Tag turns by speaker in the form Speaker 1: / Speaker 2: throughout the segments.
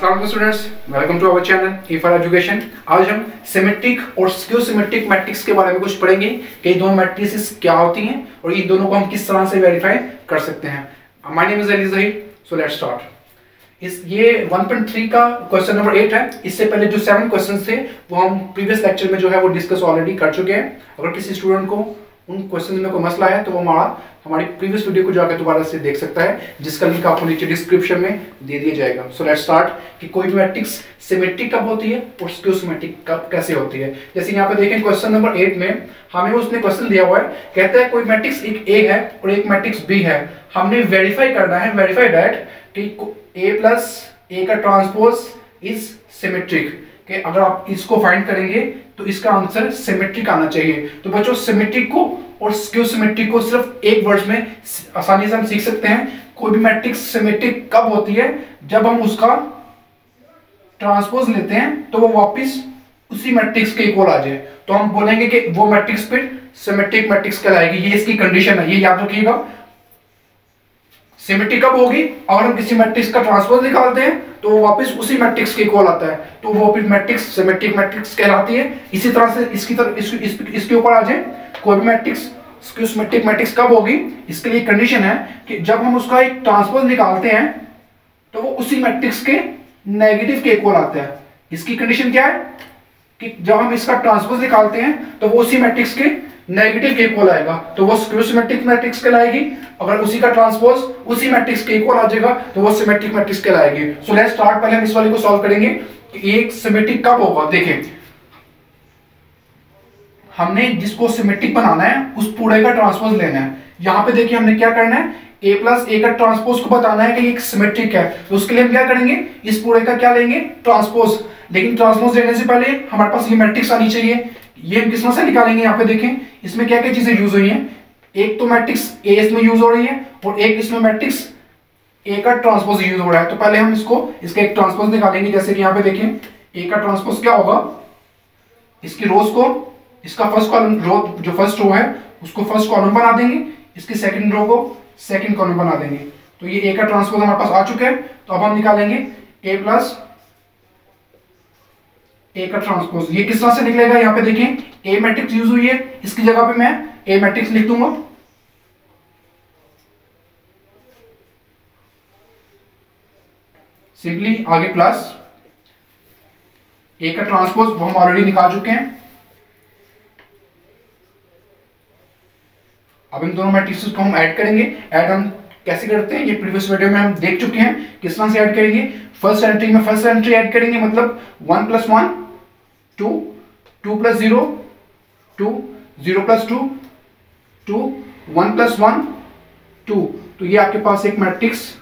Speaker 1: अस्सलाम students, welcome to our channel E for education. आज हम सिमेट्रिक और स्क्यू सिमेट्रिक मैट्रिक्स के बारे में कुछ पढ़ेंगे कि ये दोनों मैट्रिसेस क्या होती हैं और ये दोनों को हम किस तरह से वेरीफाई कर सकते हैं। My name is Ali Zaheer, so let's start. ये 1.3 का क्वेश्चन नंबर 8 है। इससे पहले जो 7 क्वेश्चंस थे वो हम प्रीवियस लेक्चर में जो है वो डिस्कस ऑलरेडी कर चुके हैं। अगर किसी स्टूडेंट को उन क्वेश्चंस में कोई मसला है तो वो हमारी प्रीवियस वीडियो को जाकर दोबारा से देख सकता है, जिसका लिंक आपको नीचे डिस्क्रिप्शन में दे दिया जाएगा। सो लेट्स स्टार्ट कि कोई भी मैट्रिक्स सिमेट्रिक कब होती है और स्क्यू सिमेट्रिक कब कैसे होती है। जैसे यहाँ पे देखें क्वेश्चन नंबर 8 में हमें उसने क्वेश्चन दिया हुआ है, कहता है कोई मैट्रिक्स एक ए है और एक मैट्रिक्स बी है। हमने वेरीफाई करना है, वेरीफाई दैट कि ए प्लस ए का ट्रांसपोज इज सिमेट्रिक, कि अगर आप इसको फाइंड करेंगे तो इसका आंसर सिमेट्रिक आना चाहिए। तो बच्चों सिमेट्रिक को और स्क्यू सिमेट्रिक को सिर्फ एक वर्ड में आसानी से हम सीख सकते हैं। कोई भी मैट्रिक्स सिमेट्रिक कब होती है? जब हम उसका ट्रांसपोज लेते हैं तो वो वापस उसी मैट्रिक्स के इक्वल आ जाए, तो हम बोलेंगे कि वो मैट्रिक्स फिर सिमेट्रिक मैट्रिक्स कहलाएगी। ये इसकी कंडीशन है, ये याद रखिएगा। सिमेट्रिक कब होगी? अगर हम किसी मैट्रिक्स का ट्रांसपोज निकालते हैं तो वो वापस उसी मैट्रिक्स के इक्वल आता है, तो वो फिर मैट्रिक्स सिमेट्रिक मैट्रिक्स कहलाती है। इसी तरह से इसके ऊपर आ जाए कोई भी मैट्रिक्स स्क्यू सिमेट्रिक मैट्रिक्स कब होगी? इसके लिए कंडीशन है कि जब हम उसका एक ट्रांसपोज निकालते हैं तो वो उसी मैट्रिक्स के नेगेटिव के इक्वल आता है। इसकी कंडीशन क्या है कि जब हम इसका ट्रांसपोज निकालते हैं तो वो उसी मैट्रिक्स के नेगेटिव के इक्वल आएगा, तो वो स्क्यू सिमेट्रिक मैट्रिक्स कहलाएगी। अगर उसी का ट्रांसपोज उसी मैट्रिक्स के इक्वल आ जाएगा तो वो सिमेट्रिक मैट्रिक्स कहलाएगी। So let's start. पहले हम इस वाले को सॉल्व करेंगे कि एक सिमेट्रिक कब होगा। देखें, हमने जिसको सिमेट्रिक बनाना है उस पूरे का ट्रांसपोज लेना है। यहां पे देखिए हमने क्या करना है, a प्लस ए का ट्रांसपोज को बताना है कि ये सिमेट्रिक है, तो उसके लिए हम क्या करेंगे, इस पूरे का क्या लेंगे, ट्रांसपोज। लेकिन ट्रांसपोज लेने से पहले हमारे पास ये मैट्रिक्स आनी चाहिए। ये हम किस तरह से निकालेंगे? यहाँ पे देखें इसमें क्या क्या चीजें यूज हुई हैं। एक तो मैट्रिक्स ए इसमें यूज हो रही है और एक इसमें मैट्रिक्स ए का ट्रांसपोज यूज हो रहा है। तो पहले हम इसका एक ट्रांसपोज निकालेंगे। जैसे कि यहाँ पे देखें ए का ट्रांसपोज क्या होगा, इसकी रोज को, इसका फर्स्ट कॉलम, रो जो फर्स्ट रो है उसको फर्स्ट कॉलम बना देंगे, इसकी सेकंड रो को सेकंड कॉलम बना देंगे। तो ये ए का ट्रांसपोज हमारे पास आ चुका है। तो अब हम निकालेंगे ए प्लस ए का ट्रांसपोज। ये किस तरह से निकलेगा? यहाँ पे देखें ए मैट्रिक्स यूज हुई है, इसकी जगह पे मैं ए मैट्रिक्स लिख दूंगा। सिंपली आगे प्लस ए का ट्रांसपोज वो हम ऑलरेडी निकाल चुके हैं। अब इन दोनों मैट्रिक्स को हम ऐड करेंगे। ऐड हम कैसे करते हैं ये प्रीवियस वीडियो में हम देख चुके हैं। किस तरह से ऐड करेंगे? फर्स्ट एंट्री में फर्स्ट एंट्री ऐड करेंगे, मतलब 1 + 1 2, 2 + 0 2, 0 + 2 2, 1 + 1 2। तो ये आपके पास एक मैट्रिक्स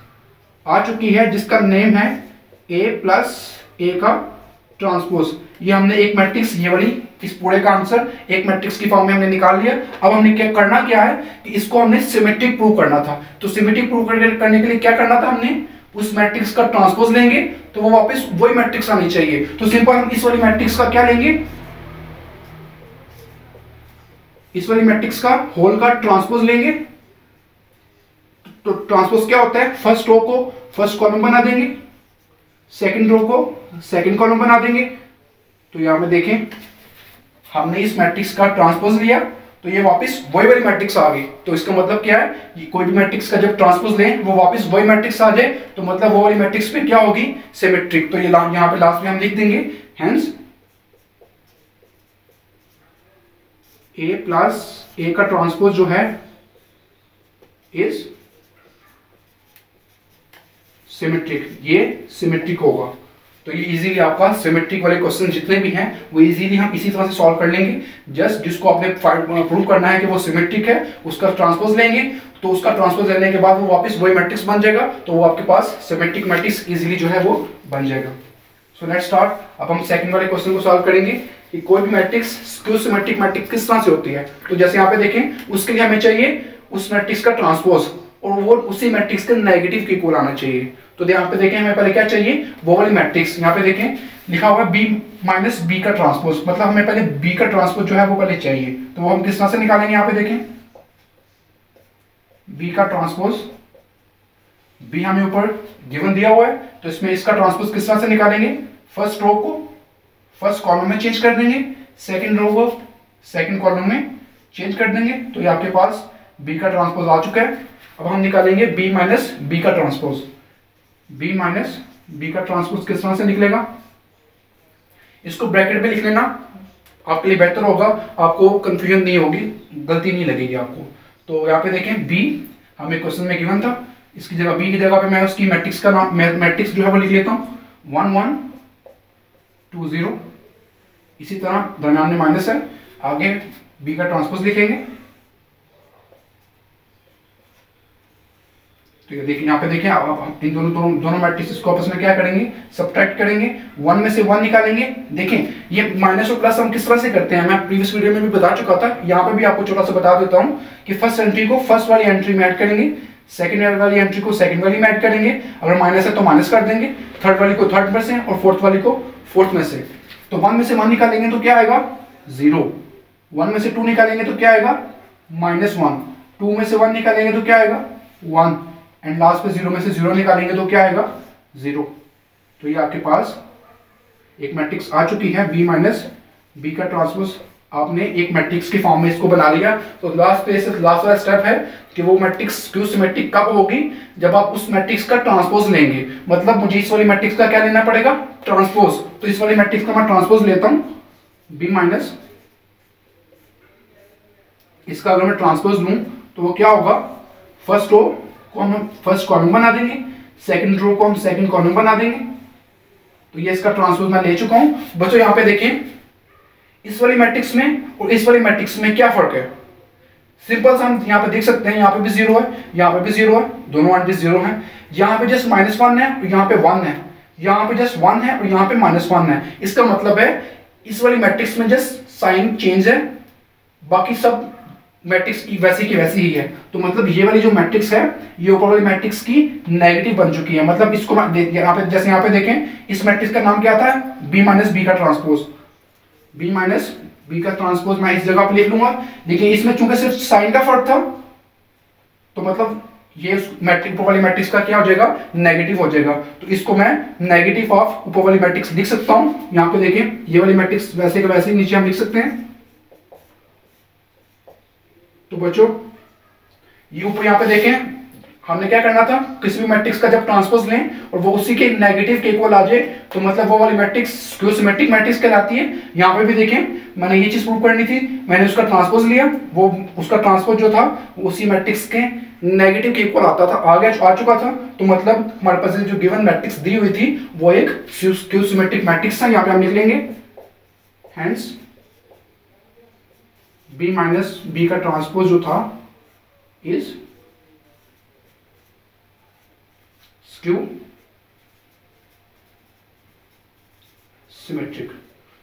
Speaker 1: आ चुकी है जिसका नेम है a प्लस ए का ट्रांसपोज। ये हमने एक मैट्रिक्स, ये वाली इस पूरे का आंसर एक मैट्रिक्स की फॉर्म में हमने निकाल लिया। अब हमने क्या करना, क्या है कि इसको हमने सिमेट्रिक प्रूव करना था। तो सिमेट्रिक प्रूव करने के लिए क्या करना था, हमने उस मैट्रिक्स का ट्रांसपोज लेंगे तो वो वापस वही मैट्रिक्स आनी चाहिए। तो सिंपल हम इस वाली मैट्रिक्स का क्या लेंगे, इस वाली मैट्रिक्स का होल का ट्रांसपोज लेंगे। तो ट्रांसपोज क्या होता है, फर्स्ट रो को फर्स्ट कॉलम बना देंगे, सेकंड रो को सेकंड कॉलम बना देंगे। तो यहां पे देखें हमने इस मैट्रिक्स का ट्रांसपोज लिया तो ये वापस वही वाली मैट्रिक्स आ गई। तो इसका मतलब क्या है, ये कोई भी मैट्रिक्स का जब ट्रांसपोज लें वो वापस वही मैट्रिक्स आ जाए तो मतलब वो वाली मैट्रिक्स पे क्या होगी, सिमेट्रिक। तो ये यहां पे लास्ट में हम लिख देंगे हेंस ए प्लस ए का ट्रांसपोज जो है इज सिमेट्रिक। ये सिमेट्रिक होगा। तो ये इजीली आपका सिमेट्रिक वाले क्वेश्चन जितने भी हैं वो इजीली हम इसी तरह से सॉल्व कर लेंगे। जस्ट जिसको आपने प्रूव करना है कि वो सिमेट्रिक है उसका ट्रांसपोज लेंगे, तो उसका ट्रांसपोज लेने के बाद वो वापस वही मैट्रिक्स बन जाएगा, तो वो आपके पास सिमेट्रिक मैट्रिक्स इजीली जो है वो बन जाएगा। सो लेट्स स्टार्ट। अब हम सेकंड वाले क्वेश्चन को सॉल्व करेंगे कि कोई भी मैट्रिक्स स्क्यू सिमेट्रिक मैट्रिक्स किस तरह से होती है। तो जैसे यहाँ पे देखें उसके लिए हमें चाहिए उस मैट्रिक्स का ट्रांसपोज और वो उसी मैट्रिक्स के नेगेटिव के इक्वल आना चाहिए। तो यहाँ पे देखें हमें पहले क्या चाहिए, वो वाली मैट्रिक्स। यहाँ पे देखें लिखा हुआ है b - b का ट्रांसपोज, मतलब हमें पहले b का ट्रांसपोज जो है वो पहले चाहिए। तो वो हम किस तरह से निकालेंगे, यहाँ पे देखें b का ट्रांसपोज बी हमें ऊपर गिवन दिया हुआ है, तो इसमें इसका ट्रांसपोज किस तरह से निकालेंगे, फर्स्ट रो को फर्स्ट कॉलम में चेंज कर देंगे, सेकंड रो को सेकंड कॉलम में चेंज कर देंगे, तो ये आपके पास बी का ट्रांसपोज आ चुका है। अब हम निकालेंगे बी माइनस बी का ट्रांसपोज। बी माइनस बी का ट्रांसपोज किस तरह से निकलेगा, इसको ब्रैकेट में लिख लेना, आपके लिए बेहतर होगा, आपको कंफ्यूजन नहीं होगी, गलती नहीं लगेगी आपको। तो यहाँ पे देखें बी हमें क्वेश्चन में गिवन था, इसकी जगह बी की जगह पे मैं उसकी मैट्रिक्स का नाम मैट्रिक्स जो है वो लिख लेता हूँ 1 1 2 0। इसी तरह दरम्यान में माइनस है, आगे बी का ट्रांसपोज लिखेंगे। तो ये देखिए यहाँ पे देखिए आप इन दोनों मैट्रिक्स को आपस में क्या करेंगे, सब्ट्रैक्ट करेंगे, 1 में से 1 निकालेंगे। देखें ये माइनस और प्लस हम किस तरह से करते हैं, मैं प्रीवियस वीडियो में भी बता चुका था, यहाँ पे भी आपको छोटा सा बता देता हूँ कि फर्स्ट एंट्री को फर्स्ट वाली एंट्री में ऐड करेंगे, सेकंड वाली एंट्री को सेकंड वाली में ऐड करेंगे, अगर माइनस है तो माइनस कर देंगे, थर्ड वाली को थर्ड में से और फोर्थ वाली को फोर्थ में से। तो 1 में से 1 निकालेंगे तो क्या आएगा 0, 1 में से 2 निकालेंगे तो क्या आएगा -1, 2 में से 1 निकालेंगे तो क्या आएगा 1, एंड लास्ट पे 0 में से 0 निकालेंगे तो क्या आएगा 0। तो ये आपके पास एक मैट्रिक्स आ चुकी है बी माइनस बी का ट्रांसपोज। आपने एक मैट्रिक्स की फॉर्म में इसको बना लिया, तो लास्ट वाला स्टेप है कि वो मैट्रिक्स स्क्यू सिमेट्रिक कब होगी, जब आप उस मैट्रिक्स का ट्रांसपोज लेंगे। मतलब मुझे इस वाली मैट्रिक्स का क्या लेना पड़ेगा, ट्रांसपोज। तो इस वाली मैट्रिक्स का मैं ट्रांसपोज लेता हूं बी माइनस, इसका अगर मैं ट्रांसपोज लूं तो वो क्या होगा, फर्स्ट रो को हम फर्स्ट कॉलम बना देंगे, सेकंड रो को हम सेकंड कॉलम बना देंगे। तो ये इसका ट्रांसपोज मैं ले चुका हूं। बच्चों यहाँ पे देखें इस वाली मैट्रिक्स में और इस वाली मैट्रिक्स में क्या फर्क है, सिंपल सा हम यहाँ पे देख सकते हैं, यहाँ पे भी 0 है, यहाँ पे भी 0 है, दोनों एंट्रीज 0 हैं। यहाँ पे जस्ट -1 है और यहाँ पे 1 है, यहाँ पे जस्ट 1 है और यहाँ पे -1 है। इसका मतलब है इस वाली मैट्रिक्स में जस्ट साइन चेंज है, बाकी सब मैट्रिक्स की वैसी ही है। तो मतलब ये वाली जो मैट्रिक्स है ये ऊपर वाली मैट्रिक्स की नेगेटिव बन चुकी है। मतलब इसको यहाँ पे जैसे यहाँ पे देखें, इस मैट्रिक्स का नाम क्या था, बी माइनस बी का ट्रांसपोज। बी माइनस बी का ट्रांसपोज मैं इस जगह पे लिख लूंगा, लेकिन इसमें चूंकि सिर्फ साइन का फर्क था, तो मतलब ये मैट्रिक्स ऊपर वाली मैट्रिक्स का क्या हो जाएगा, नेगेटिव हो जाएगा। तो इसको मैं नेगेटिव ऑफ ऊपर वाली मैट्रिक्स लिख सकता हूं। यहाँ पे देखें ये वाली मैट्रिक्स वैसे का वैसे ही नीचे हम लिख सकते हैं। तो बच्चों ये ऊपर यहाँ पे देखें, हमने क्या करना था, किसी भी मैट्रिक्स का जब ट्रांसपोज लें और वो उसी के नेगेटिव के इक्वल आ जाए तो मतलब वो वाली मैट्रिक्स स्क्यू सिमेट्रिक मैट्रिक्स कहलाती है। यहाँ पे भी देखें मैंने ये चीज प्रूव करनी थी, मैंने उसका ट्रांसपोज लिया, वो उसका ट्रांसपोज जो था उसी मैट्रिक्स के नेगेटिव के इक्वल आता था, आगे आ चुका था। तो मतलब हमारे पास जो गिवन मैट्रिक्स दी हुई थी वो एक स्क्यू सिमेट्रिक मैट्रिक्स था। यहाँ पे हम लिख लेंगे हेंस बी माइनस बी का ट्रांसपोज जो था इज स्क्यू सिमेट्रिक।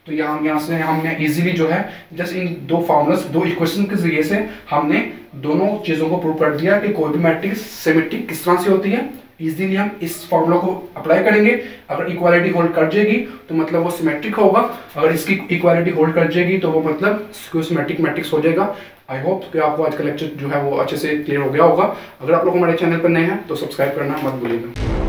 Speaker 1: तो यहां से हमने इजीली जो है जस्ट इन दो फॉर्मूलास, दो इक्वेशन के जरिए से हमने दोनों चीजों को प्रूव कर दिया कि कोई भी मैट्रिक्स सिमेट्रिक किस तरह से होती है। इजीली हम इस फॉर्मूला को अप्लाई करेंगे, अगर इक्वालिटी होल्ड कर जाएगी तो मतलब वो सिमेट्रिक होगा, अगर इसकी इक्वालिटी होल्ड कर जाएगी तो वो मतलब स्क्यू सिमेट्रिक मैट्रिक्स हो जाएगा। आई होप कि आपको आज का लेक्चर जो है वो अच्छे से क्लियर हो गया होगा। अगर आप लोग हमारे चैनल पर नए हैं तो सब्सक्राइब करना मत भूलिएगा।